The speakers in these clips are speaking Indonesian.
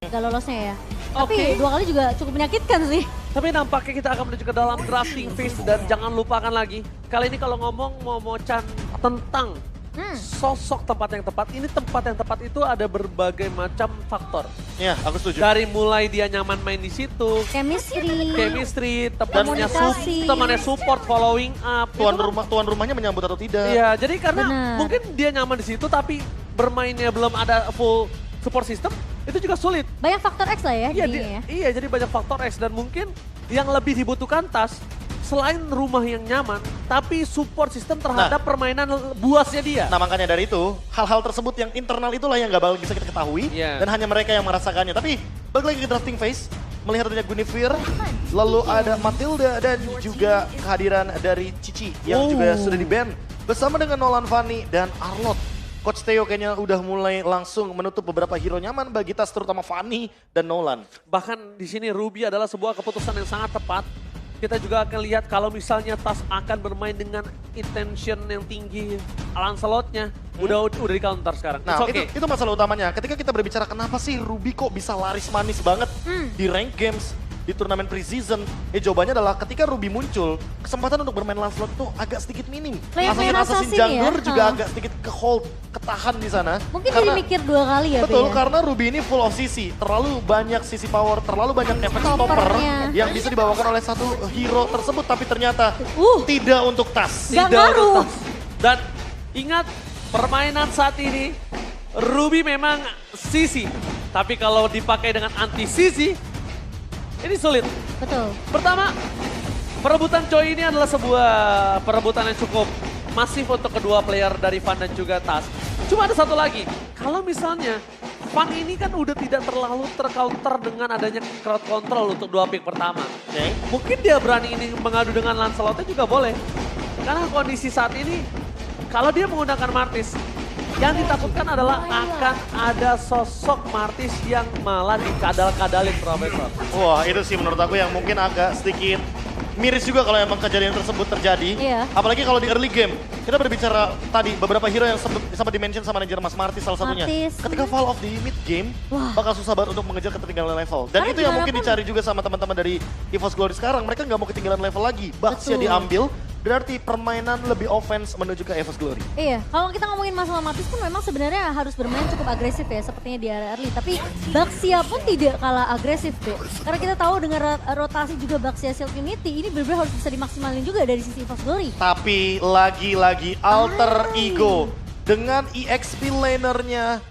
gak lolosnya ya. Tapi 2 kali juga cukup menyakitkan sih. Tapi nampaknya kita akan menuju ke dalam drafting phase dan jangan lupakan lagi. Kali ini kalau ngomong Momo-chan tentang sosok tempat yang tepat, ini tempat yang tepat itu ada berbagai macam faktor. Iya, aku setuju. Dari mulai dia nyaman main di situ, Chemistry, temannya support, following up. Tuan rumahnya menyambut atau tidak. Iya, jadi karena Bener. mungkin dia nyaman di situ tapi bermainnya belum ada full support system, itu juga sulit. banyak faktor X lah ya jadinya ya. Iya, jadi banyak faktor X dan mungkin yang lebih dibutuhkan Tas selain rumah yang nyaman, tapi support system terhadap permainan buasnya dia. Nah makanya dari itu, hal-hal tersebut yang internal itulah yang gak bakal bisa kita ketahui. Iya. Dan hanya mereka yang merasakannya. Tapi balik lagi ke drafting phase, melihat adanya Guinevere, lalu ada Matilda dan juga kehadiran dari Cici yang juga sudah di-ban. Bersama dengan Nolan Fanny dan Arlott. Coach Theo kayaknya udah mulai langsung menutup beberapa hero nyaman bagi Tas, terutama Fanny dan Nolan. Bahkan di sini Ruby adalah sebuah keputusan yang sangat tepat. Kita juga akan lihat kalau misalnya Tas akan bermain dengan intention yang tinggi, Lancelot-nya udah di counter sekarang. Nah It's okay. itu masalah utamanya. Ketika kita berbicara kenapa sih Ruby kok bisa laris manis banget di rank games, di turnamen pre-season. Jawabannya adalah ketika Ruby muncul, kesempatan untuk bermain Lancelot tuh agak sedikit minim. Player-player Assassin assassin jungler ya, juga agak sedikit ke-hold, ketahan di sana. Mungkin jadi mikir 2 kali ya. Betul, Be, ya? karena Ruby ini full of CC. Terlalu banyak CC power, terlalu banyak efek stopper Stoppernya. yang bisa dibawakan oleh satu hero tersebut. Tapi ternyata tidak untuk Tas. Gak Tidak ngaruh. untuk Tas. Dan ingat, permainan saat ini Ruby memang sisi, tapi kalau dipakai dengan anti sisi, ini sulit. Betul. Pertama, perebutan Choi ini adalah sebuah perebutan yang cukup masif untuk kedua player dari Fan dan juga Tas. Cuma ada satu lagi, kalau misalnya Fan ini kan udah tidak terlalu tercounter dengan adanya crowd control untuk 2 pick pertama. Oke. Mungkin dia berani ini mengadu dengan Lancelotnya juga boleh. Karena kondisi saat ini, kalau dia menggunakan Martis, yang ditakutkan adalah akan ada sosok Martis yang malah dikadal-kadalin Profesor. Wah itu sih menurut aku yang mungkin agak sedikit miris juga kalau emang kejadian tersebut terjadi. Iya. Apalagi kalau di early game. Kita berbicara tadi beberapa hero yang sempat di-mention sama manajer Mas Martis salah satunya. Martis. Ketika fall off di mid game, bakal susah banget untuk mengejar ketertinggalan level. Dan Karena itu yang gimana mungkin pun- dicari juga sama teman-teman dari EVOS Glory sekarang. Mereka nggak mau ketinggalan level lagi. Baxia Betul. diambil, berarti permainan lebih offense menuju ke EVOS Glory. Iya, kalau kita ngomongin masalah Martis pun memang sebenarnya harus bermain cukup agresif ya, sepertinya di area early. Tapi Baxia pun tidak kalah agresif deh. Karena kita tahu dengan rotasi juga Baxia Shield Unity, ini benar-benar harus bisa dimaksimalin juga dari sisi EVOS Glory. Tapi lagi-lagi alter ego dengan EXP lanernya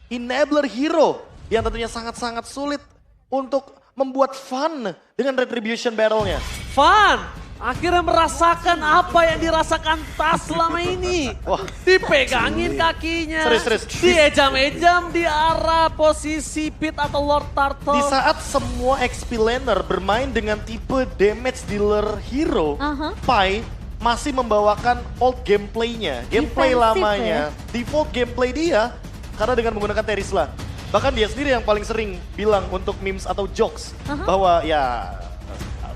enabler hero yang tentunya sangat-sangat sulit untuk membuat fun dengan retribution battle-nya. Fan, akhirnya merasakan apa yang dirasakan Tas selama ini. Wah. Dipegangin kakinya. Serius. Diejam-ejam di arah posisi Pit atau Lord Turtle. Di saat semua XP laner bermain dengan tipe damage dealer hero, Pai masih membawakan old gameplay-nya, gameplay Defensif lamanya, default gameplay dia karena dengan menggunakan Terisla. Bahkan dia sendiri yang paling sering bilang untuk memes atau jokes bahwa ya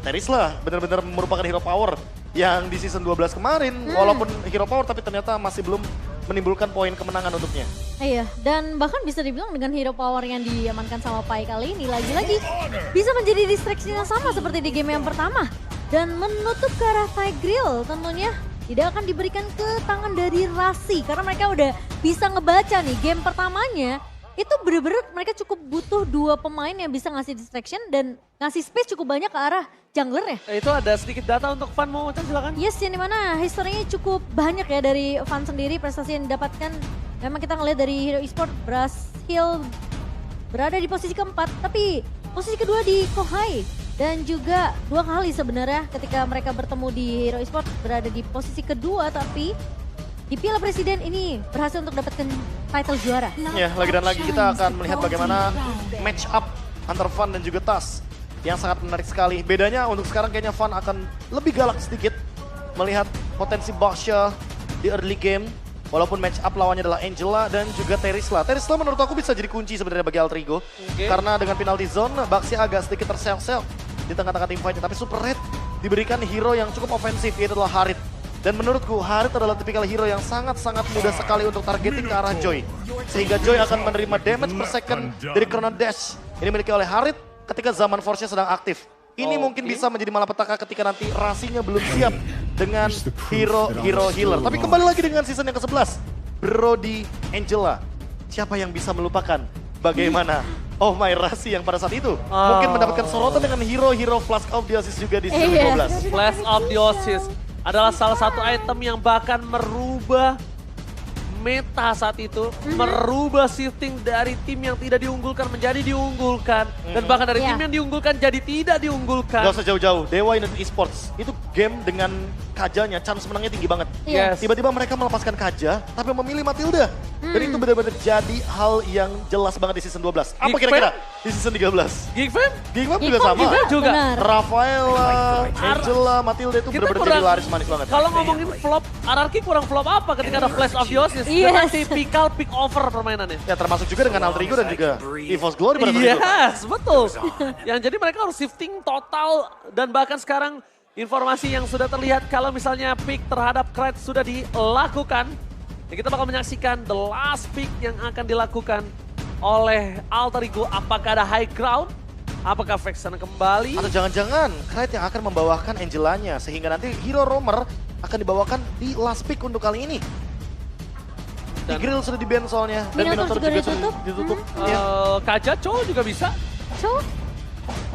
Terisla benar-benar merupakan hero power yang di season 12 kemarin walaupun hero power tapi ternyata masih belum menimbulkan poin kemenangan untuknya. Iya, dan bahkan bisa dibilang dengan hero power yang diamankan sama Pai kali ini lagi-lagi bisa menjadi distraction yang sama seperti di game yang pertama. Dan menutup ke arah Tigreal tentunya tidak akan diberikan ke tangan dari Rasi karena mereka udah bisa ngebaca nih game pertamanya. Itu bener-bener mereka cukup butuh 2 pemain yang bisa ngasih distraction dan ngasih space cukup banyak ke arah jungler ya. Itu ada sedikit data untuk Fan, mau silakan. Yes, yang dimana historinya cukup banyak ya dari Fan sendiri, prestasi yang didapatkan. Memang kita ngeliat dari Hero Esport berhasil berada di posisi keempat, tapi posisi kedua di Kohai. Dan juga 2 kali sebenarnya ketika mereka bertemu di Hero Esport berada di posisi kedua, tapi di Piala Presiden ini berhasil untuk dapatkan title juara. Ya, lagi dan lagi kita akan melihat bagaimana match up antar Fan dan juga Tas yang sangat menarik sekali. Bedanya untuk sekarang kayaknya Fan akan lebih galak sedikit melihat potensi Baxia di early game. Walaupun match up lawannya adalah Angela dan juga Terisla. Terisla menurut aku bisa jadi kunci sebenarnya bagi Alter Ego. Karena dengan penalty zone, Baxia agak sedikit terseok-seok di tengah-tengah tim fight-nya. Tapi Super Red diberikan hero yang cukup ofensif, yaitu adalah Harit. Dan menurutku Harit adalah tipikal hero yang sangat-sangat mudah sekali untuk targeting ke arah Joy. Sehingga Joy akan menerima damage per second dari Chrono Dash Ini dimiliki oleh Harit ketika zaman Force-nya sedang aktif. Ini mungkin Oke. bisa menjadi malapetaka ketika nanti Rasinya belum siap dengan hero healer. Tapi kembali lagi dengan season yang ke-11. Brody Angela. Siapa yang bisa melupakan bagaimana Oh My Rasi yang pada saat itu mungkin mendapatkan sorotan dengan hero Flask of Theosis juga di season 12. Flash of Theosis adalah salah satu item yang bahkan merubah meta saat itu, merubah shifting dari tim yang tidak diunggulkan menjadi diunggulkan, dan bahkan dari tim yang diunggulkan jadi tidak diunggulkan. Gak usah jauh-jauh, Dewa United Esports itu game dengan Kajanya, chance menangnya tinggi banget. Yes. Tiba-tiba mereka melepaskan Kaja, tapi memilih Matilda. Dan itu benar-benar jadi hal yang jelas banget di season 12. Apa Geek kira-kira Fam? di season 13? Geek Fam? Geek Fam juga sama. juga. Benar. Rafaela, Angela, Matilda itu Kita benar-benar jadi laris manis banget. Kalau ngomongin flop, RRQ kurang flop apa ketika ada Flash of Theosis? Yes. Dengan tipikal pick over permainannya. Ya termasuk juga dengan Alter Ego dan juga EVOS Glory pada saat itu. Yes, betul. Yang jadi mereka harus shifting total dan bahkan sekarang informasi yang sudah terlihat kalau misalnya pick terhadap Krait sudah dilakukan. Ya kita bakal menyaksikan the last pick yang akan dilakukan oleh Alter Ego. Apakah ada high ground? Apakah Vexen kembali? Atau jangan-jangan Krait yang akan membawakan Angelanya sehingga nanti hero roamer akan dibawakan di last pick untuk kali ini. Dan- Tigreal sudah di-ban soalnya. Minotaur juga sudah ditutup. Iya. Kaja Cho juga bisa. So,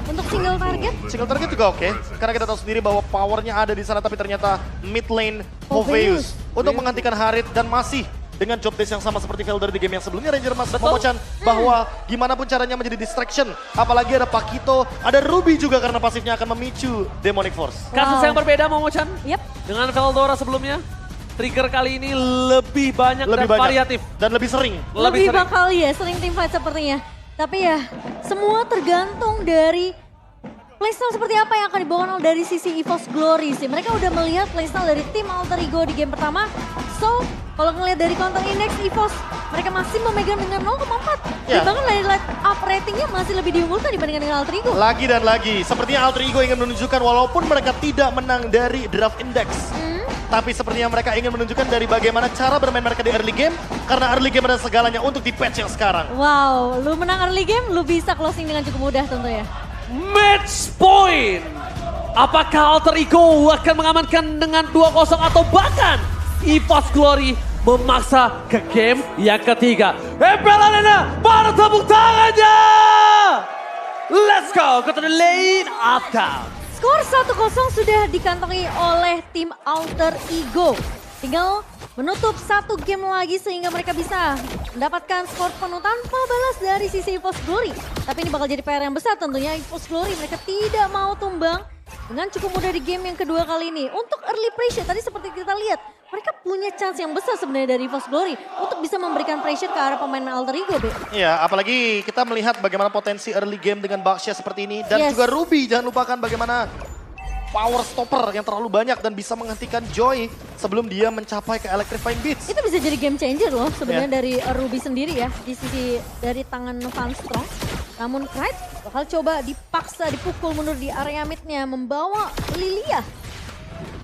untuk single target, Single target juga oke. Karena kita tahu sendiri bahwa powernya ada di sana tapi ternyata mid lane Hoveus untuk menggantikan Harit dan masih dengan job desk yang sama seperti Velder di game yang sebelumnya Ranger Mas Betul. Momochan bahwa gimana pun caranya menjadi distraction. Apalagi ada Pakito, ada Ruby juga karena pasifnya akan memicu Demonic Force. Kasus yang berbeda Momo-chan yep. dengan Veldora sebelumnya. Trigger kali ini lebih banyak dan variatif. Dan lebih sering. Lebih sering. bakal ya, sering teamfight sepertinya. Tapi ya, semua tergantung dari playstyle seperti apa yang akan dibawakan dari sisi EVOS Glory sih. Mereka udah melihat playstyle dari tim Alter Ego di game pertama. So, kalau ngelihat dari counter index EVOS, mereka masih memegang dengan 0,4. Ya. Dan bahkan dari light up ratingnya masih lebih diunggulkan dibandingkan dengan Alter Ego. Lagi dan lagi, sepertinya Alter Ego ingin menunjukkan walaupun mereka tidak menang dari draft index. Tapi sepertinya mereka ingin menunjukkan dari bagaimana cara bermain mereka di early game. Karena early game adalah segalanya untuk di patch yang sekarang. Wow, lu menang early game, lu bisa closing dengan cukup mudah tentu ya. Match point. Apakah Alter Ego akan mengamankan dengan 2-0 atau bahkan EVOS Glory memaksa ke game yang ketiga. Empel Arena, mana tepuk tangannya? Let's go ke the lane up down. Skor 1-0 sudah dikantongi oleh tim Alter Ego. Tinggal menutup satu game lagi sehingga mereka bisa mendapatkan skor penuh tanpa balas dari sisi EVOS Glory. Tapi ini bakal jadi PR yang besar tentunya. EVOS Glory mereka tidak mau tumbang dengan cukup mudah di game yang kedua kali ini. Untuk early pressure tadi seperti kita lihat, mereka punya chance yang besar sebenarnya dari EVOS Glory untuk bisa memberikan pressure ke arah pemain Alter Ego, Be. Iya, apalagi kita melihat bagaimana potensi early game dengan Baxia seperti ini. Dan juga Ruby, jangan lupakan bagaimana power stopper yang terlalu banyak dan bisa menghentikan Joy sebelum dia mencapai ke Electrifying Beats. Itu bisa jadi game changer loh sebenarnya dari Ruby sendiri ya, di sisi dari tangan Van Strong. Namun Krait bakal coba dipaksa dipukul mundur di area midnya, membawa Lilia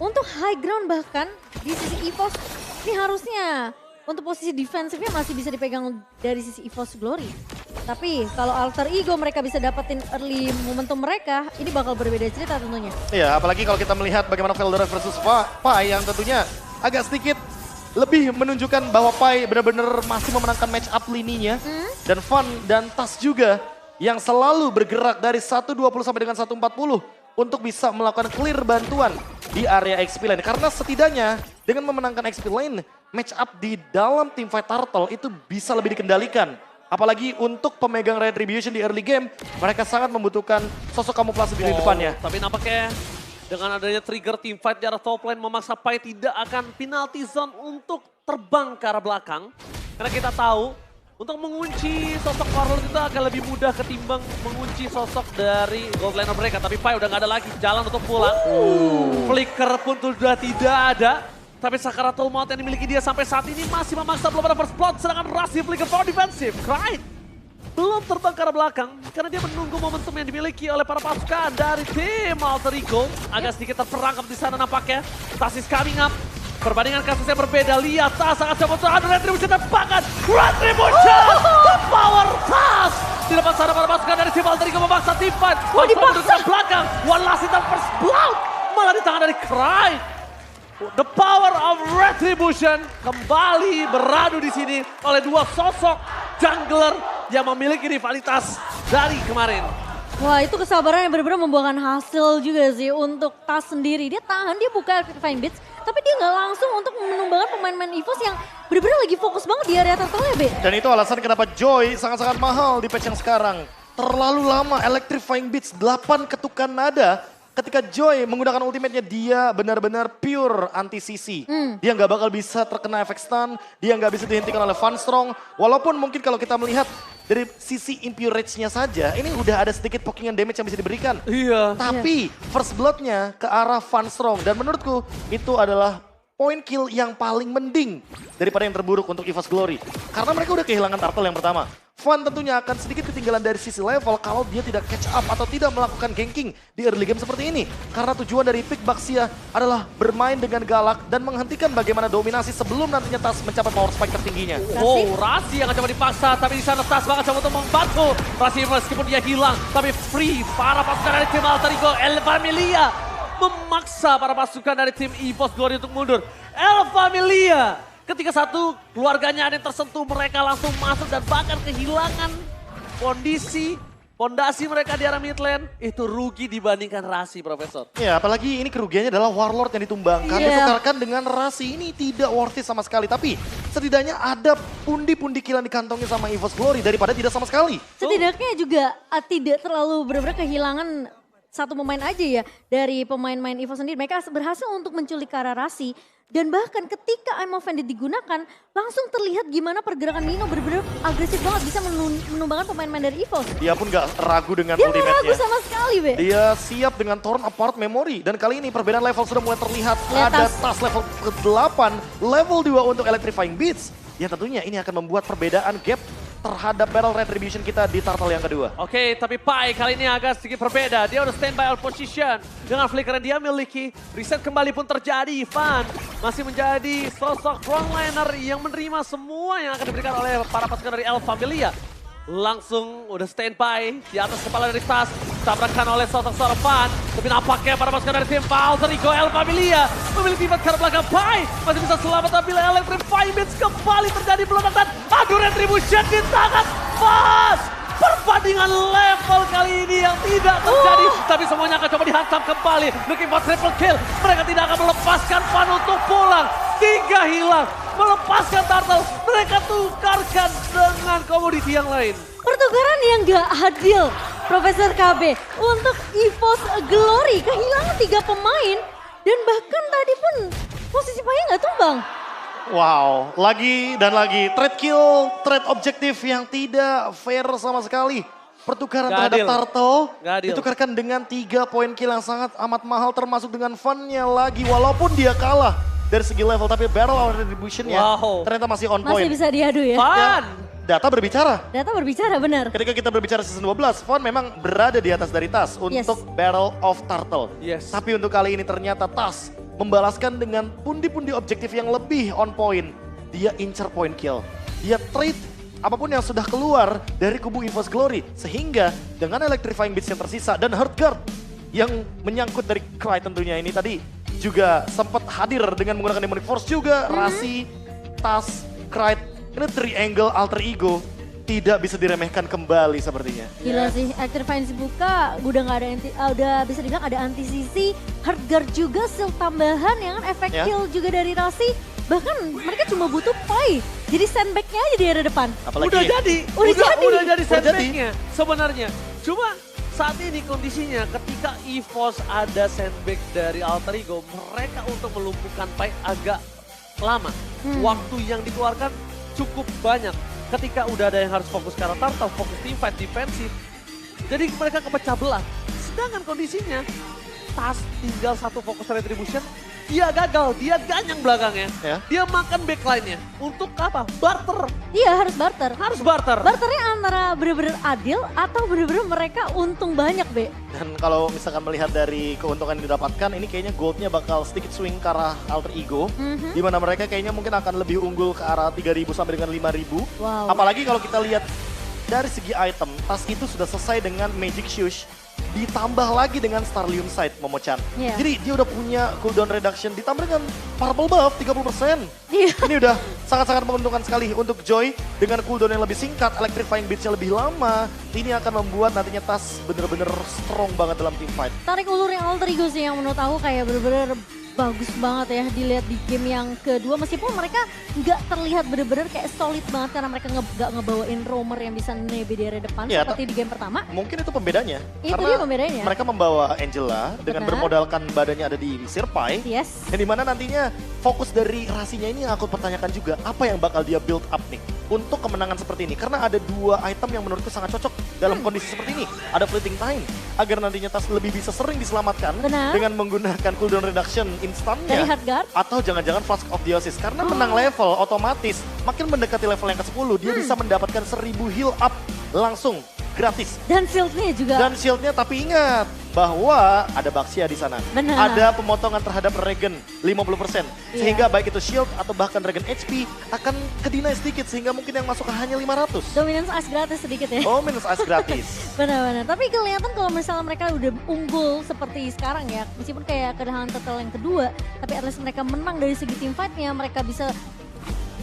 untuk high ground. Bahkan di sisi EVOS ini harusnya untuk posisi defensifnya masih bisa dipegang dari sisi EVOS Glory. Tapi kalau Alter Ego mereka bisa dapetin early momentum mereka, ini bakal berbeda cerita tentunya. Iya, apalagi kalau kita melihat bagaimana Veldora versus Pai yang tentunya agak sedikit lebih menunjukkan bahwa Pai benar-benar masih memenangkan match up lininya. Dan Van dan Tas juga yang selalu bergerak dari 1.20 sampai dengan 1.40 untuk bisa melakukan clear bantuan di area XP lane. Karena setidaknya dengan memenangkan XP lane, match up di dalam teamfight Turtle itu bisa lebih dikendalikan. Apalagi untuk pemegang Retribution di early game, mereka sangat membutuhkan sosok kamuflase di depannya. Tapi nampaknya dengan adanya trigger teamfight di arah top lane memaksa Pai tidak akan penalty zone untuk terbang ke arah belakang. Karena kita tahu untuk mengunci sosok Warlord itu akan lebih mudah ketimbang mengunci sosok dari gold laner mereka. Tapi Pai udah gak ada lagi jalan untuk pulang. Flicker pun sudah tidak ada. Tapi Sakaratul Maut yang dimiliki dia sampai saat ini masih memaksa belum ada first blood. Sedangkan Rush di flicker for defensive. Krait belum terbang ke arah belakang karena dia menunggu momentum yang dimiliki oleh para pasukan dari tim Alter Ego. Agak sedikit terperangkap di sana nampaknya. Tas is coming up. Perbandingan kasusnya berbeda. Lihat Tas sangat coba ada Retribution dan bahkan Retribution. The power Tas Di depan sana para pasukan dari tim Alter Ego memaksa Tivan. Oh, dipaksa. Ke belakang. One last hit first blood. Malah di tangan dari Cry. The power of Retribution kembali beradu di sini oleh dua sosok jungler yang memiliki rivalitas dari kemarin. Wah, itu kesabaran yang benar-benar membuahkan hasil juga sih untuk Tas sendiri. Dia tahan, dia buka Electrifying Beats, tapi dia nggak langsung untuk menumbangkan pemain-pemain EVOS yang benar-benar lagi fokus banget di area turtle ya, Be. Dan itu alasan kenapa Joy sangat-sangat mahal di patch yang sekarang. Terlalu lama Electrifying Beats, 8 ketukan nada. Ketika Joy menggunakan ultimate-nya, dia benar-benar pure anti-CC. Dia nggak bakal bisa terkena efek stun, dia nggak bisa dihentikan oleh Van Strong. Walaupun mungkin kalau kita melihat dari sisi impure rage-nya saja, ini udah ada sedikit pokingan damage yang bisa diberikan. Iya. Tapi first blood-nya ke arah Van Strong. Dan menurutku itu adalah point kill yang paling mending daripada yang terburuk untuk EVOS Glory. Karena mereka udah kehilangan turtle yang pertama. Van tentunya akan sedikit ketinggalan dari sisi level kalau dia tidak catch up atau tidak melakukan ganking di early game seperti ini. Karena tujuan dari pick Baxia adalah bermain dengan galak dan menghentikan bagaimana dominasi sebelum nantinya Tas mencapai power spike tertingginya. Oh, Rasi yang coba dipaksa, tapi di sana Tas bakal coba untuk membantu. Rasi meskipun dia hilang, tapi free para pasukan dari tim Alter Ego, El Familia memaksa para pasukan dari tim EVOS Glory untuk mundur. El Familia, ketika satu keluarganya ada yang tersentuh, mereka langsung masuk dan bahkan kehilangan fondasi mereka di arah mid lane. Itu rugi dibandingkan Rasi, Profesor. Ya, apalagi ini kerugiannya adalah Warlord yang ditumbangkan, ditukarkan dengan Rasi. Ini tidak worth it sama sekali. Tapi setidaknya ada pundi-pundi kill yang dikantongin sama EVOS Glory daripada tidak sama sekali. Setidaknya juga tidak terlalu benar-benar kehilangan satu pemain aja ya dari pemain-pemain EVOS sendiri. Mereka berhasil untuk menculik Rasi. Dan bahkan ketika I'm Offended digunakan, langsung terlihat gimana pergerakan Nino benar-benar agresif banget bisa menumbangkan pemain-pemain dari EVOS. Dia pun gak ragu dengan Dia nggak ultimate-nya. ragu sama sekali, Be. Dia siap dengan Torn Apart Memory. Dan kali ini perbedaan level sudah mulai terlihat. Lihat Ada Tas. Tas level ke-8, level 2 untuk Electrifying Beats. Yang tentunya ini akan membuat perbedaan gap terhadap Battle Retribution kita di turtle yang kedua. Oke, tapi Pai kali ini agak sedikit berbeda. Dia udah standby out position. Dengan flicker yang dia miliki, reset kembali pun terjadi. Van masih menjadi sosok frontliner yang menerima semua yang akan diberikan oleh para pasukan dari El Familia. Langsung udah standby di atas kepala dari Tas. Tabrakan oleh sosok Van. Tapi nampaknya para pasukan dari tim Alter Ego El Familia memiliki pivot ke arah belakang. Pai masih bisa selamat, tapi Electrifying Beats kembali terjadi pelepasan. Aduh, Retribution di tangan Vas. Perbandingan level kali ini yang tidak terjadi. Tapi semuanya akan coba dihantam kembali. Looking for triple kill. Mereka tidak akan melepaskan Van untuk pulang. 3 hilang. Melepaskan turtle. Mereka tukarkan dengan komoditi yang lain. Pertukaran yang gak adil, Profesor KB. Untuk EVOS Glory kehilangan 3 pemain. Dan bahkan tadi pun posisi Pai gak tumbang. Wow, lagi dan lagi trade kill, trade objektif yang tidak fair sama sekali. Pertukaran Gak terhadap adil. turtle Gak adil. ditukarkan dengan 3 poin kill yang sangat amat mahal, termasuk dengan Van-nya lagi. Walaupun dia kalah dari segi level, tapi Battle of Retribution-nya Wow. ternyata masih on Masih point. bisa diadu ya. Van! Data berbicara. Data berbicara benar. Ketika kita berbicara season 12, Van memang berada di atas dari Tas untuk Battle of Turtle. Yes. Tapi untuk kali ini ternyata Tas membalaskan dengan pundi-pundi objektif yang lebih on point. Dia incer point kill. Dia trade apapun yang sudah keluar dari kubu EVOS Glory. Sehingga dengan Electrifying Beats yang tersisa dan Heartguard yang menyangkut dari Cry tentunya ini tadi juga sempat hadir dengan menggunakan Demonic Force juga. Rasi, Tas, Cry, ini triangle alter ego tidak bisa diremehkan kembali sepertinya. Gila sih, Electrifying buka udah nggak ada udah bisa dibilang ada anti-CC, Heartguard juga, shield tambahan yang kan efek Ya. kill juga dari Rasi. Bahkan mereka cuma butuh Pai. Jadi sandbag-nya aja di area depan. Apalagi Udah jadi Udah jadi sandbag-nya sebenarnya. Cuma saat ini kondisinya ketika EVOS ada sandbag dari Alter Ego, mereka untuk melumpuhkan Pai agak lama. Waktu yang dikeluarkan cukup banyak. Ketika udah ada yang harus fokus ke arah turtle, fokus teamfight, defensif. Jadi mereka kepecah belah. Sedangkan kondisinya, Tas tinggal satu fokus retribution, dia gagal, dia ganyang belakangnya. Ya. Dia makan backline-nya. Untuk apa? Barter. Iya harus barter. Harus barter. Barternya antara bener-bener adil atau bener-bener mereka untung banyak, Be. Dan kalau misalkan melihat dari keuntungan yang didapatkan, ini kayaknya goldnya bakal sedikit swing ke arah alter ego. Di mana mereka kayaknya mungkin akan lebih unggul ke arah 3.000 sampai dengan 5.000. Wow. Apalagi kalau kita lihat dari segi item, tas itu sudah selesai dengan Magic Shoes. Ditambah lagi dengan Starlium Sight, Momo-chan. Iya. Jadi dia udah punya cooldown reduction, ditambah dengan Purple Buff 30%. Iya. Ini udah sangat-sangat menguntungkan sekali untuk Joy. Dengan cooldown yang lebih singkat, Electrifying Beats-nya lebih lama. Ini akan membuat nantinya tas bener-bener strong banget dalam teamfight. Tarik ulur yang Alter Ego sih yang menurut aku kayak bener-bener bagus banget ya dilihat di game yang kedua. Meskipun mereka nggak terlihat bener-bener kayak solid banget karena mereka nggak ngebawain roamer yang bisa nebe di area depan Iya, seperti di game pertama. Mungkin itu pembedanya. Itu karena dia pembedanya. mereka membawa Angela dengan Benar. bermodalkan badannya ada di Sirpai. Yes. Yang dimana nantinya fokus dari Rasinya ini yang aku pertanyakan juga, apa yang bakal dia build up nih untuk kemenangan seperti ini. Karena ada dua item yang menurutku sangat cocok dalam kondisi seperti ini. Ada Fleeting Time, agar nantinya tas lebih bisa sering diselamatkan Benar. dengan menggunakan cooldown reduction Dari instannya. Hardguard. Atau jangan-jangan Flask of Theosis. Karena menang level otomatis, makin mendekati level yang ke-10, dia bisa mendapatkan 1000 heal up langsung, gratis. Dan shieldnya juga. Dan shieldnya, tapi ingat bahwa ada Baxia di sana. Benar. Ada pemotongan terhadap regen 50%. Iya. Sehingga baik itu shield atau bahkan regen HP akan kedinai sedikit sehingga mungkin yang masuk hanya 500. Dominance Ice gratis sedikit ya. Oh, minus ice gratis. Benar-benar. Tapi kelihatan kalau misalnya mereka udah unggul seperti sekarang ya. Meskipun kayak kedatangan turtle yang kedua. Tapi at least mereka menang dari segi team fight-nya. Mereka bisa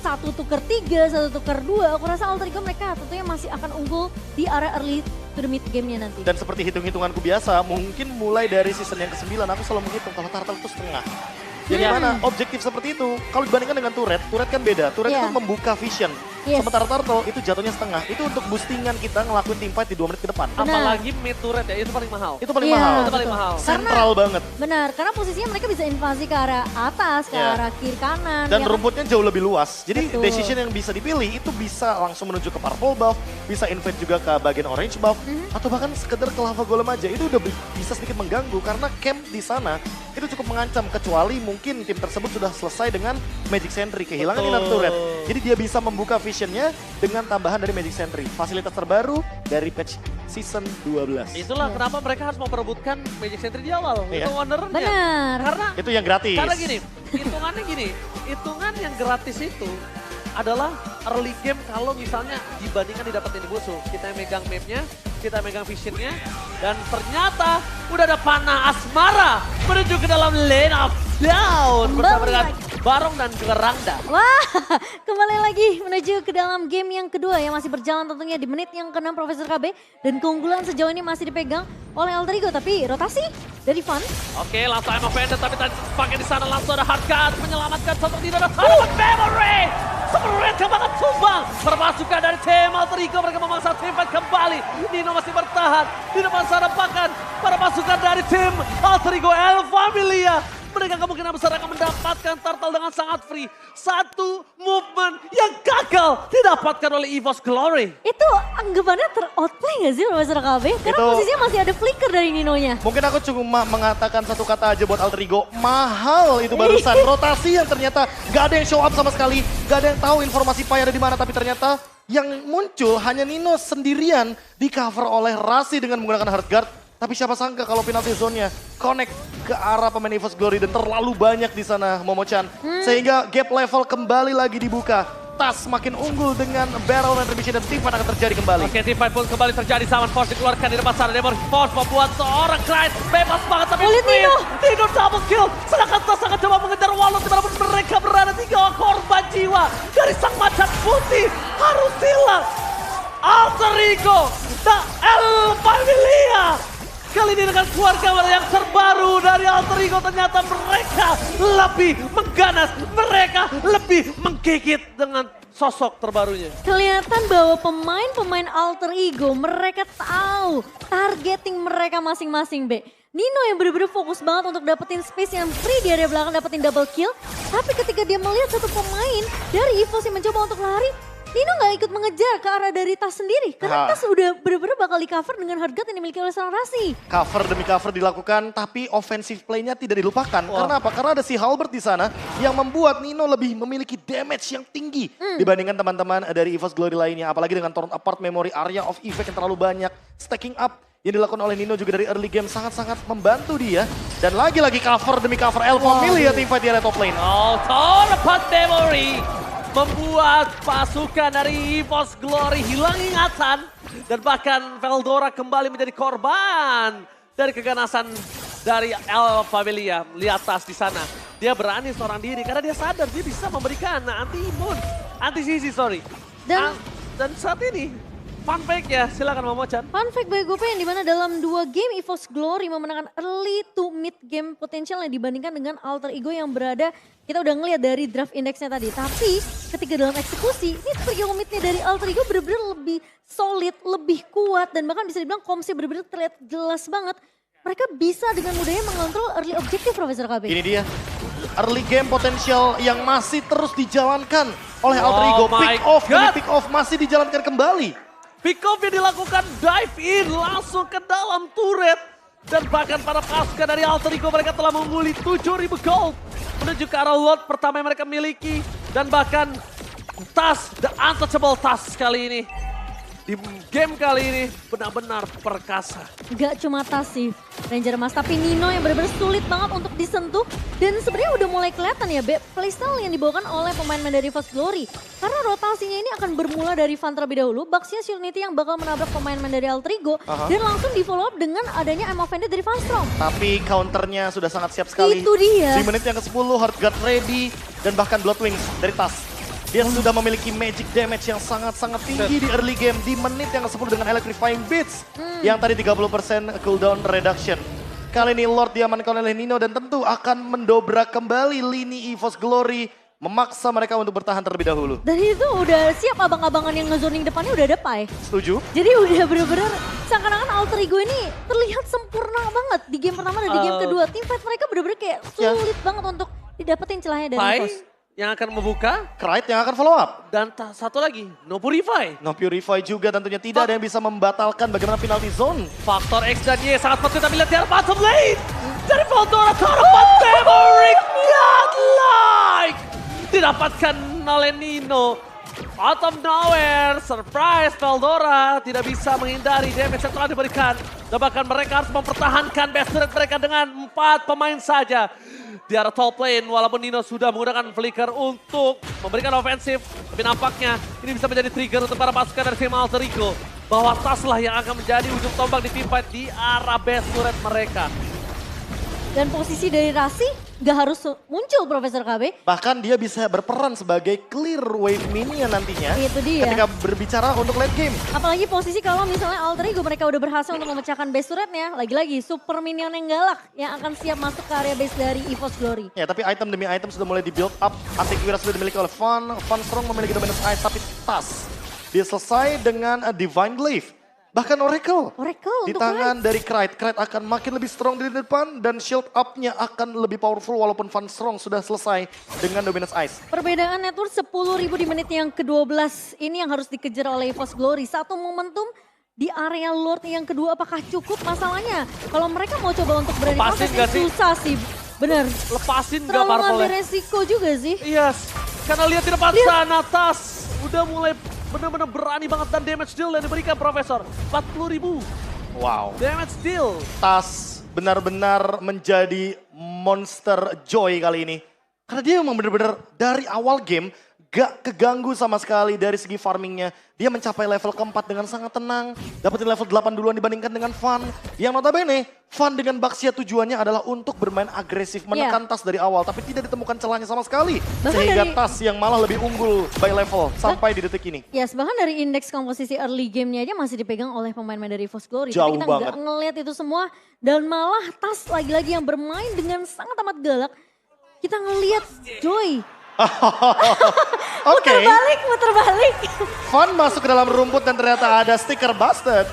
1 tukar 3, 1 tukar 2. Aku rasa Alter Ego mereka tentunya masih akan unggul di area early to the mid game-nya nanti. Dan seperti hitung-hitunganku biasa, mungkin mulai dari season yang ke-9 aku selalu menghitung kalau turtle itu setengah. Jadi mana objektif seperti itu, kalau dibandingkan dengan turret kan beda. Turret Iya. itu membuka vision. Yes. Sementara turtle itu jatuhnya setengah. Itu untuk boostingan kita ngelakuin teamfight di 2 menit ke depan. Apalagi mid turret ya, itu paling mahal. Itu paling Iya, mahal. Itu paling betul. mahal. Sentral banget. Benar, karena posisinya mereka bisa invasi ke arah atas, ke Iya. arah kiri kanan. Dan ya kan? rumputnya jauh lebih luas. Jadi Betul. decision yang bisa dipilih itu bisa langsung menuju ke purple buff, bisa invade juga ke bagian orange buff, atau bahkan sekedar ke lava golem aja. Itu udah bisa sedikit mengganggu karena camp di sana itu cukup mengancam. Kecuali mungkin tim tersebut sudah selesai dengan Magic Sentry, kehilangan Betul. inner turret. Jadi dia bisa membuka visionnya dengan tambahan dari Magic Sentry. Fasilitas terbaru dari patch season 12. Itulah kenapa mereka harus memperebutkan Magic Sentry di awal. Iya. Itu ownernya. Benar. Karena Itu yang gratis. hitungan yang gratis itu adalah early game kalau misalnya dibandingkan didapetin di musuh. Kita yang megang mapnya, kita megang visionnya, dan ternyata udah ada panah asmara menuju ke dalam lane of down bersama dengan Barong dan juga Rangda. Wah, kembali lagi menuju ke dalam game yang kedua yang masih berjalan tentunya di menit yang ke-6 Profesor KB. Dan keunggulan sejauh ini masih dipegang oleh Alter Ego, tapi rotasi dari Van. Oke, langsung I'm offended, tapi tadi pakai di sana langsung ada Hardguard menyelamatkan satu tidak ada harapan memory. Mereka banget tumbang. Permasukan dari tim Alter Ego, mereka memaksa tim fight kembali. Nino masih bertahan di depan sana, bahkan permasukan dari tim Alter Ego El Familia. Mereka kemungkinan besar akan mendapatkan turtle dengan sangat free. Satu movement yang gagal didapatkan oleh EVOS Glory. Itu anggapannya ter-outplay gak sih Profesor KB? Karena Itu- posisinya masih ada flicker dari Ninonya. Mungkin aku cuma mengatakan satu kata aja buat Alter Ego. Mahal itu barusan. Rotasi yang ternyata gak ada yang show up sama sekali. Gak ada yang tahu informasi Pai ada di mana. Tapi ternyata yang muncul hanya Nino sendirian di cover oleh Rasi dengan menggunakan Hardguard. Tapi siapa sangka kalau penalty zone-nya connect ke arah pemain EVOS Glory dan terlalu banyak di sana Momo-chan. Sehingga gap level kembali lagi dibuka. Tas makin unggul dengan barrel dan remission dan team fight akan terjadi kembali. Oke, team fight pun kembali terjadi. Saman Force dikeluarkan di depan sana. Demon Force membuat seorang Clyde bebas banget. Tapi Lihat Nino. Nino double kill. Sedangkan Tas sangat coba mengejar Walon. Dimanapun mereka berada, 3 korban jiwa dari sang macan putih. Harus hilang. Alter Ego, The El Familia. Kali ini dengan keluarga yang terbaru dari Alter Ego, ternyata mereka lebih mengganas, mereka lebih menggigit dengan sosok terbarunya. Kelihatan bahwa pemain-pemain Alter Ego mereka tahu targeting mereka masing-masing, Be. Nino yang bener-bener fokus banget untuk dapetin space yang free di area belakang, dapetin double kill. Tapi ketika dia melihat satu pemain dari EVOS yang mencoba untuk lari, Nino nggak ikut mengejar ke arah dari Tas sendiri. Karena Tas udah bener-bener bakal di cover dengan Hardguard yang dimiliki oleh seorang Rasi. Cover demi cover dilakukan, tapi offensive play-nya tidak dilupakan. Karena apa? Karena ada si Halbert di sana yang membuat Nino lebih memiliki damage yang tinggi dibandingkan teman-teman dari EVOS Glory lainnya. Apalagi dengan torn apart memory area of effect yang terlalu banyak. Stacking up yang dilakukan oleh Nino juga dari early game sangat-sangat membantu dia. Dan lagi-lagi cover demi cover El Familia teamfight di area top lane. Oh, torn apart memory. membuat pasukan dari EVOS Glory hilang ingatan. Dan bahkan Veldora kembali menjadi korban dari keganasan dari Alpha Velia. Lihat Tas di sana. Dia berani seorang diri karena dia sadar dia bisa memberikan anti-sisi, sorry. Dan saat ini, fun fact ya, silakan Momo-chan. Fun fact bagi gue yang dimana dalam 2 game EVOS Glory memenangkan early to mid game potensialnya dibandingkan dengan Alter Ego yang berada, kita udah ngeliat dari draft indexnya tadi. Tapi ketika dalam eksekusi, ini trio midnya dari Alter Ego bener-bener lebih solid, lebih kuat. Dan bahkan bisa dibilang komsnya bener-bener terlihat jelas banget. Mereka bisa dengan mudahnya mengontrol early objective, Profesor KB. Ini dia, early game potensial yang masih terus dijalankan oleh Alter Ego. Pick off masih dijalankan kembali. Pick off yang dilakukan, dive in langsung ke dalam turret. Dan bahkan para pasukan dari Alter Ego mereka telah menguli 7.000 gold. Menuju ke arah lot pertama yang mereka miliki. Dan bahkan Tas, the untouchable Tas kali ini. Di game kali ini benar-benar perkasa. Gak cuma Tas sih Ranger Mas, tapi Nino yang benar-benar sulit banget untuk disentuh. Dan sebenarnya udah mulai kelihatan ya playstyle yang dibawakan oleh pemain dari EVOS Glory. Karena rotasinya ini akan bermula dari Van terlebih dahulu. Baxia Shieldnity yang bakal menabrak pemain dari Alter Ego. Dan langsung di follow up dengan adanya M Offended dari Van Strong. Tapi counternya sudah sangat siap sekali. Itu dia. Di menit yang ke-10 Heartguard ready. Dan bahkan Bloodwings dari Tas. Dia sudah memiliki magic damage yang sangat-sangat tinggi di early game. Di menit yang ke-10 dengan Electrifying Beats. Yang tadi 30% cooldown reduction. Kali ini Lord diamankan oleh Nino dan tentu akan mendobrak kembali lini EVOS Glory. Memaksa mereka untuk bertahan terlebih dahulu. Dan itu udah siap abang-abangan yang ngezoning depannya udah ada Pai. Setuju? Jadi udah bener-bener seakan-akan Alter Ego ini terlihat sempurna banget di game pertama dan di game kedua. Teamfight mereka bener-bener kayak sulit banget untuk didapetin celahnya dari EVOS. Yang akan membuka. Krite yang akan follow up. Dan satu lagi, No Purify. No Purify juga tentunya tidak ada yang bisa membatalkan bagaimana penalty zone. Faktor X dan Y sangat penting tapi lihat di arah bottom lane. Dari Veldora ke arah Maverick. Godlike. Didapatkan oleh Nino. Out of nowhere, surprise Veldora tidak bisa menghindari damage yang telah diberikan. Dan bahkan mereka harus mempertahankan best rate mereka dengan 4 pemain saja. Di arah top lane, walaupun Nino sudah menggunakan flicker untuk memberikan ofensif. Tapi nampaknya ini bisa menjadi trigger untuk para pasukan dari tim Alter Ego. Bahwa Tas lah yang akan menjadi ujung tombak di teamfight di arah best turret mereka. Dan posisi dari Rasi gak harus muncul Profesor KB. Bahkan dia bisa berperan sebagai clear wave minion nantinya. Itu dia. Ketika berbicara untuk late game. Apalagi posisi kalau misalnya Alter Ego mereka udah berhasil untuk memecahkan base turretnya. Lagi-lagi super minion yang galak yang akan siap masuk ke area base dari EVOS Glory. Ya tapi item demi item sudah mulai di build up. Antivirus sudah dimiliki oleh Van Strong memiliki dominance ice tapi Tas. Dia selesai dengan a Divine Glaive. Bahkan Oracle di untuk tangan dari Krite. Krite akan makin lebih strong di depan dan shield up-nya akan lebih powerful walaupun Van Strong sudah selesai dengan dominance ice. Perbedaan network 10.000 di menit yang ke-12 ini yang harus dikejar oleh EVOS Glory. Satu momentum di area Lord yang kedua apakah cukup masalahnya? Kalau mereka mau coba untuk berani susah sih. Bener. Lepasin gak Terlalu Purple? ngambil resiko juga sih. Yes, karena lihat di depan sana Tas udah mulai benar-benar berani banget dan damage deal yang diberikan Profesor. 40.000. Wow. Damage deal. Tas benar-benar menjadi monster joy kali ini. Karena dia memang benar-benar dari awal game gak keganggu sama sekali dari segi farmingnya. Dia mencapai level keempat dengan sangat tenang. Dapetin level 8 duluan dibandingkan dengan Van. Yang notabene Van dengan Baxia tujuannya adalah untuk bermain agresif. Menekan Tas dari awal tapi tidak ditemukan celahnya sama sekali. Sehingga Tas yang malah lebih unggul by level sampai di detik ini. Yes, bahkan dari indeks komposisi early game-nya aja masih dipegang oleh pemain dari EVOS Glory. Jauh kita banget. nggak ngelihat itu semua. Dan malah Tas lagi-lagi yang bermain dengan sangat amat galak. Kita ngelihat Joy. Oke. Muter balik. Van masuk ke dalam rumput dan ternyata ada stiker busted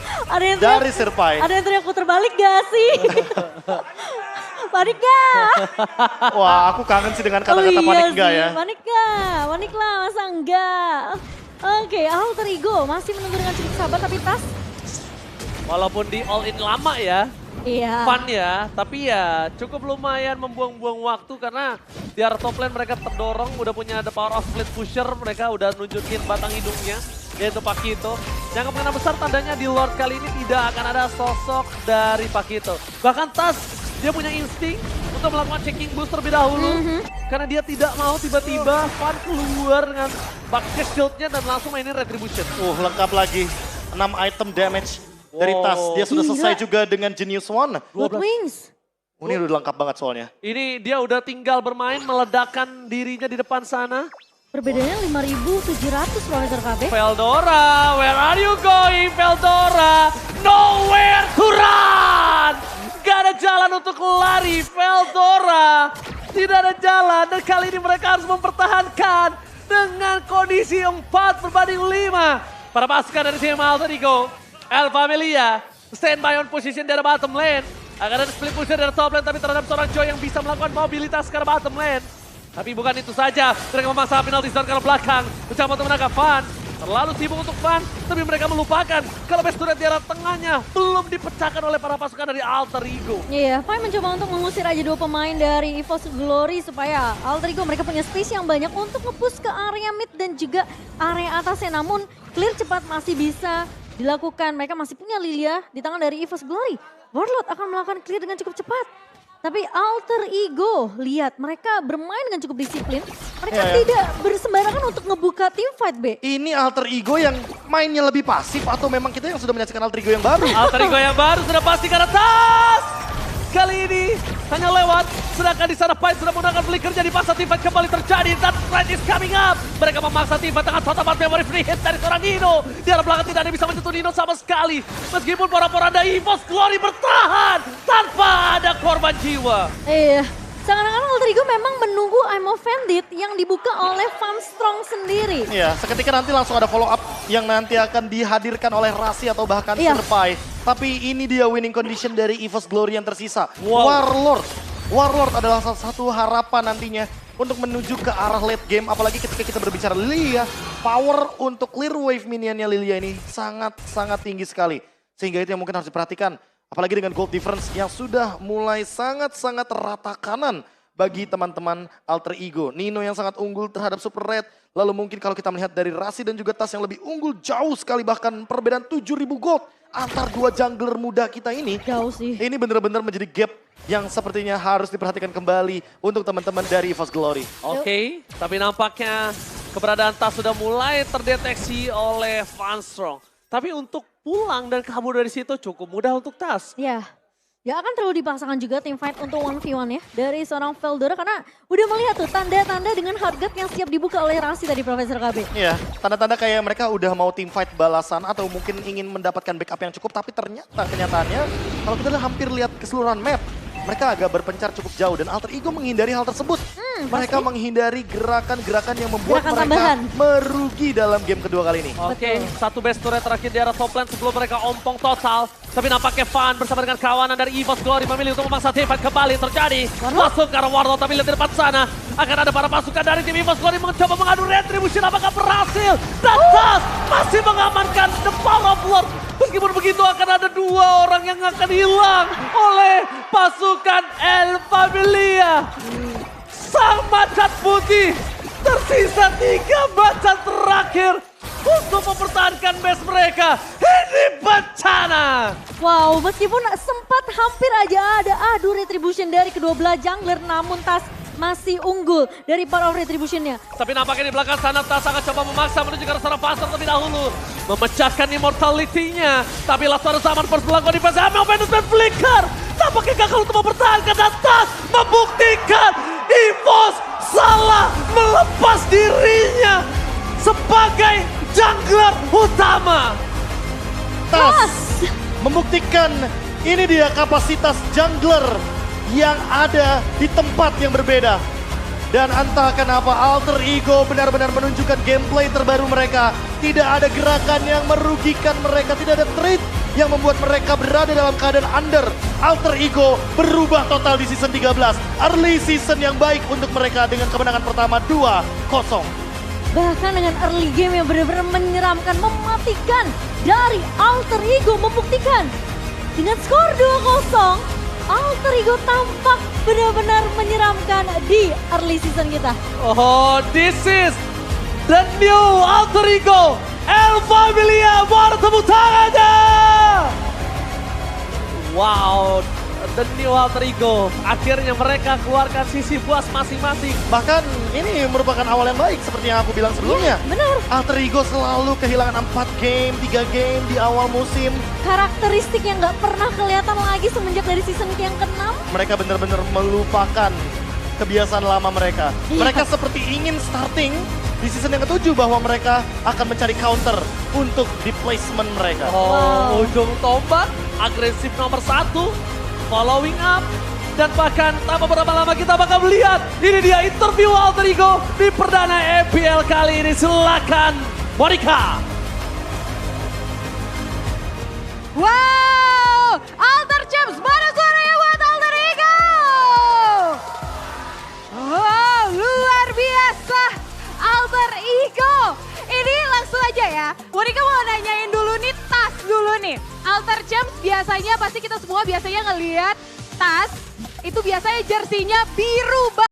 dari Sirpai. Ada yang teriak puter balik gak sih? Panik gak? Wah, aku kangen sih dengan kata-kata panik gak ya. Panik gak? Panik lah, masa enggak? Oke, Alter Ego masih menunggu dengan cukup sabar tapi Tas. Walaupun di all in lama ya. Iya. Fun ya, tapi ya cukup lumayan membuang-buang waktu karena di arah top lane mereka terdorong, udah punya the power of split pusher, mereka udah nunjukin batang hidungnya, yaitu Pakito. Yang kemungkinan besar tandanya di Lord kali ini tidak akan ada sosok dari Pakito. Bahkan Tas, dia punya insting untuk melakukan checking boost terlebih dahulu. Karena dia tidak mau tiba-tiba Fan keluar dengan bucket shieldnya dan langsung mainin Retribution. Lengkap lagi. 6 item damage dari Tas. Dia sudah selesai juga dengan Genius One. Blood Wings. Ini udah lengkap banget soalnya. Ini dia udah tinggal bermain, meledakkan dirinya di depan sana. Perbedaannya 5.700 Profesor KB. Veldora, where are you going, Veldora? Nowhere to run! Gak ada jalan untuk lari, Veldora. Tidak ada jalan, dan kali ini mereka harus mempertahankan dengan kondisi 4/5. Para pasukan dari tim Alter Ego, El Familia, standby on position dari bottom lane. Akan ada split pusher dari top lane, tapi terhadap seorang Joy yang bisa melakukan mobilitas ke arah bottom lane. Tapi bukan itu saja, mereka memaksa penalti start ke arah belakang. Mencoba untuk menangkap Fan. Terlalu sibuk untuk Fan, tapi mereka melupakan kalau base turret di arah tengahnya belum dipecahkan oleh para pasukan dari Alter Ego. Iya, Fan mencoba untuk mengusir aja 2 pemain dari EVOS Glory supaya Alter Ego mereka punya space yang banyak untuk nge-push ke area mid dan juga area atasnya. Namun clear cepat masih bisa dilakukan. Mereka masih punya Lilia di tangan dari EVOS Glory. Warlord akan melakukan clear dengan cukup cepat. Tapi Alter Ego, lihat mereka bermain dengan cukup disiplin. Mereka tidak bersembarangan untuk ngebuka team fight, B. Ini Alter Ego yang mainnya lebih pasif atau memang kita yang sudah menyaksikan Alter Ego yang baru? Alter Ego yang baru sudah pasti ke atas. Kali ini hanya lewat, sedangkan di sana Fight sudah menggunakan flicker, jadi paksa team fight kembali terjadi. That threat is coming up. Mereka memaksa team fight dengan total memory free hit dari seorang Nino. Di arah belakang tidak ada yang bisa menyentuh Nino sama sekali. Meskipun para poranda EVOS Glory bertahan tanpa ada korban jiwa. Iya, seakan-akan Alter Ego memang menunggu I'm Offended yang dibuka oleh Van Strong sendiri. Iya, seketika nanti langsung ada follow up yang nanti akan dihadirkan oleh Rasi atau bahkan Survive. Tapi ini dia winning condition dari EVOS Glory yang tersisa. Wow. Warlord adalah salah satu harapan nantinya untuk menuju ke arah late game. Apalagi ketika kita berbicara Lilia, power untuk clear wave minionnya Lilia ini sangat-sangat tinggi sekali. Sehingga itu yang mungkin harus diperhatikan. Apalagi dengan gold difference yang sudah mulai sangat-sangat rata kanan bagi teman-teman Alter Ego. Nino yang sangat unggul terhadap Super Red. Lalu mungkin kalau kita melihat dari Rasi dan juga Tas yang lebih unggul jauh sekali, bahkan perbedaan 7.000 gold antar 2 jungler muda kita ini. Jauh sih. Ini benar-benar menjadi gap yang sepertinya harus diperhatikan kembali untuk teman-teman dari EVOS Glory. Oke, tapi nampaknya keberadaan Tas sudah mulai terdeteksi oleh Van Strong. Tapi untuk pulang dan kabur dari situ cukup mudah untuk Tas. Ya, gak akan terlalu dipaksakan juga tim fight untuk 1v1 ya dari seorang Veldora karena udah melihat tuh tanda-tanda dengan hard guard yang siap dibuka oleh Rasi tadi Profesor KB. Iya, tanda-tanda kayak mereka udah mau team fight balasan atau mungkin ingin mendapatkan backup yang cukup, tapi ternyata kenyataannya kalau kita hampir lihat keseluruhan map, mereka agak berpencar cukup jauh dan Alter Ego menghindari hal tersebut. Mereka menghindari gerakan-gerakan yang membuat Gerakan mereka tambahan. merugi dalam game kedua kali ini. Oke, satu base turret terakhir di arah top lane sebelum mereka ompong total. Tapi nampaknya Fan bersama dengan kawanan dari EVOS Glory memilih untuk memaksa team fight kembali terjadi. Masuk ke arah Warlord, tapi lihat di depan sana. Akan ada para pasukan dari tim EVOS Glory mencoba mengadu retribution, apakah berhasil? Dan Tas masih mengamankan the power of Lord. Meskipun begitu akan ada 2 orang yang akan hilang oleh pasukan El Familia. Sang macan putih, tersisa 3 macan terakhir untuk mempertahankan base mereka. Ini bencana. Wow, meskipun sempat hampir aja ada adu retribution dari kedua belah jungler namun Tas masih unggul dari power of retributionnya. Tapi nampaknya di belakang sana Tas akan coba memaksa menuju ke arah seorang pasar terlebih dahulu. Memecahkan immortality-nya. Tapi Lazarus zaman first melakukan defense. Amelvenus dan Flicker. Nampaknya gagal untuk mempertahankan dan Tas membuktikan EVOS salah melepas dirinya sebagai jungler utama. Tas membuktikan ini dia kapasitas jungler yang ada di tempat yang berbeda. Dan entah kenapa Alter Ego benar-benar menunjukkan gameplay terbaru mereka. Tidak ada gerakan yang merugikan mereka, tidak ada trade yang membuat mereka berada dalam keadaan under. Alter Ego berubah total di season 13. Early season yang baik untuk mereka dengan kemenangan pertama 2-0. Bahkan dengan early game yang benar-benar menyeramkan, mematikan dari Alter Ego, membuktikan dengan skor 2-0. Alter Ego tampak benar-benar menyeramkan di early season kita. Oh, this is the new Alter Ego. El Familia, mari tepuk tangannya. Wow, The New Alter Ego. Akhirnya mereka keluarkan sisi puas masing-masing. Bahkan ini merupakan awal yang baik seperti yang aku bilang sebelumnya. Benar. Alter Ego selalu kehilangan 4 game, 3 game di awal musim. Karakteristik yang nggak pernah kelihatan lagi semenjak dari season yang ke-6. Mereka benar-benar melupakan kebiasaan lama mereka. Iya. Mereka seperti ingin starting di season yang ke-7 bahwa mereka akan mencari counter untuk di placement mereka. Oh, ujung tombak, agresif nomor 1, following up. Dan bahkan tak beberapa lama kita bakal melihat, ini dia interview Alter Ego di perdana EPL kali ini. Silakan, Monica. Wow, Alter Champs, mana suaranya buat Alter Ego? Wow, luar biasa, Alter Ego. Ini langsung aja ya, Monica mau nanyain dulu nih tas dulu nih. Alter Champs biasanya pasti kita semua biasanya ngelihat tas, itu biasanya jersinya biru banget.